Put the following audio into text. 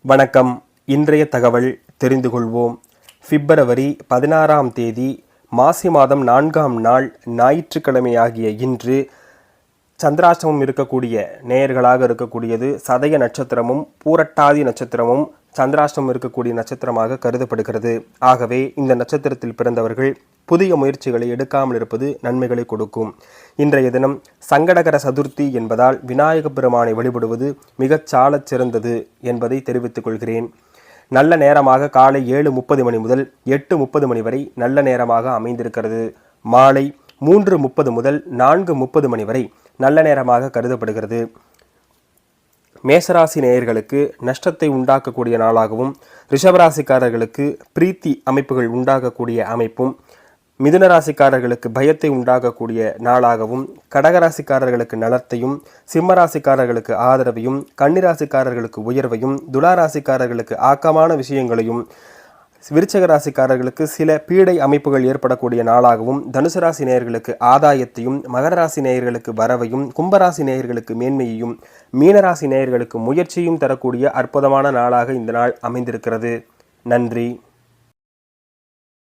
வணக்கம். இன்றைய தகவல் தெரிந்து கொள்வோம். பிப்ரவரி 16ஆம் தேதி மாசி மாதம் 4ஆம் நாள் ஞாயிற்றுக்கிழமையாகிய இன்று சந்திராஷ்டமம் இருக்கக்கூடிய நேயர்களாக இருக்கக்கூடியது சதய நட்சத்திரமும் பூரட்டாதி நட்சத்திரமும் சந்திராஷ்டமம் இருக்கக்கூடிய நட்சத்திரமாக கருதப்படுகிறது. ஆகவே இந்த நட்சத்திரத்தில் பிறந்தவர்கள் புதிய முயற்சிகளை எடுக்காமல் இருப்பது நன்மைகளை கொடுக்கும். இன்றைய தினம் சங்கடகர சதுர்த்தி என்பதால் விநாயக பெருமானை வழிபடுவது மிகச் சாலச் சிறந்தது என்பதை தெரிவித்துக் கொள்கிறேன். நல்ல நேரமாக காலை 7:30 மணி முதல் 8:30 மணி வரை நல்ல நேரமாக அமைந்திருக்கிறது. மாலை 3:30 முதல் 4:30 மணி வரை நல்ல நேரமாக கருதப்படுகிறது. மேசராசி நேயர்களுக்கு நஷ்டத்தை உண்டாக்கக்கூடிய நாளாகவும், ரிஷபராசிக்காரர்களுக்கு பிரீத்தி அமைப்புகள் உண்டாகக்கூடிய அமைப்பும், மிதுன ராசிக்காரர்களுக்கு பயத்தை உண்டாகக்கூடிய நாளாகவும், கடகராசிக்காரர்களுக்கு நலத்தையும், சிம்மராசிக்காரர்களுக்கு ஆதரவையும், கன்னிராசிக்காரர்களுக்கு உயர்வையும், துளாராசிக்காரர்களுக்கு ஆக்கமான விஷயங்களையும், விருச்சக ராசிக்காரர்களுக்கு சில பீடை அமைப்புகள் ஏற்படக்கூடிய நாளாகவும், தனுசு ராசி நேயர்களுக்கு ஆதாயத்தையும், மகர ராசி நேயர்களுக்கு வரவையும், கும்பராசி நேயர்களுக்கு மேன்மையையும், மீனராசி நேயர்களுக்கு முயற்சியும் தரக்கூடிய அற்புதமான நாளாக இந்த நாள் அமைந்திருக்கிறது. நன்றி.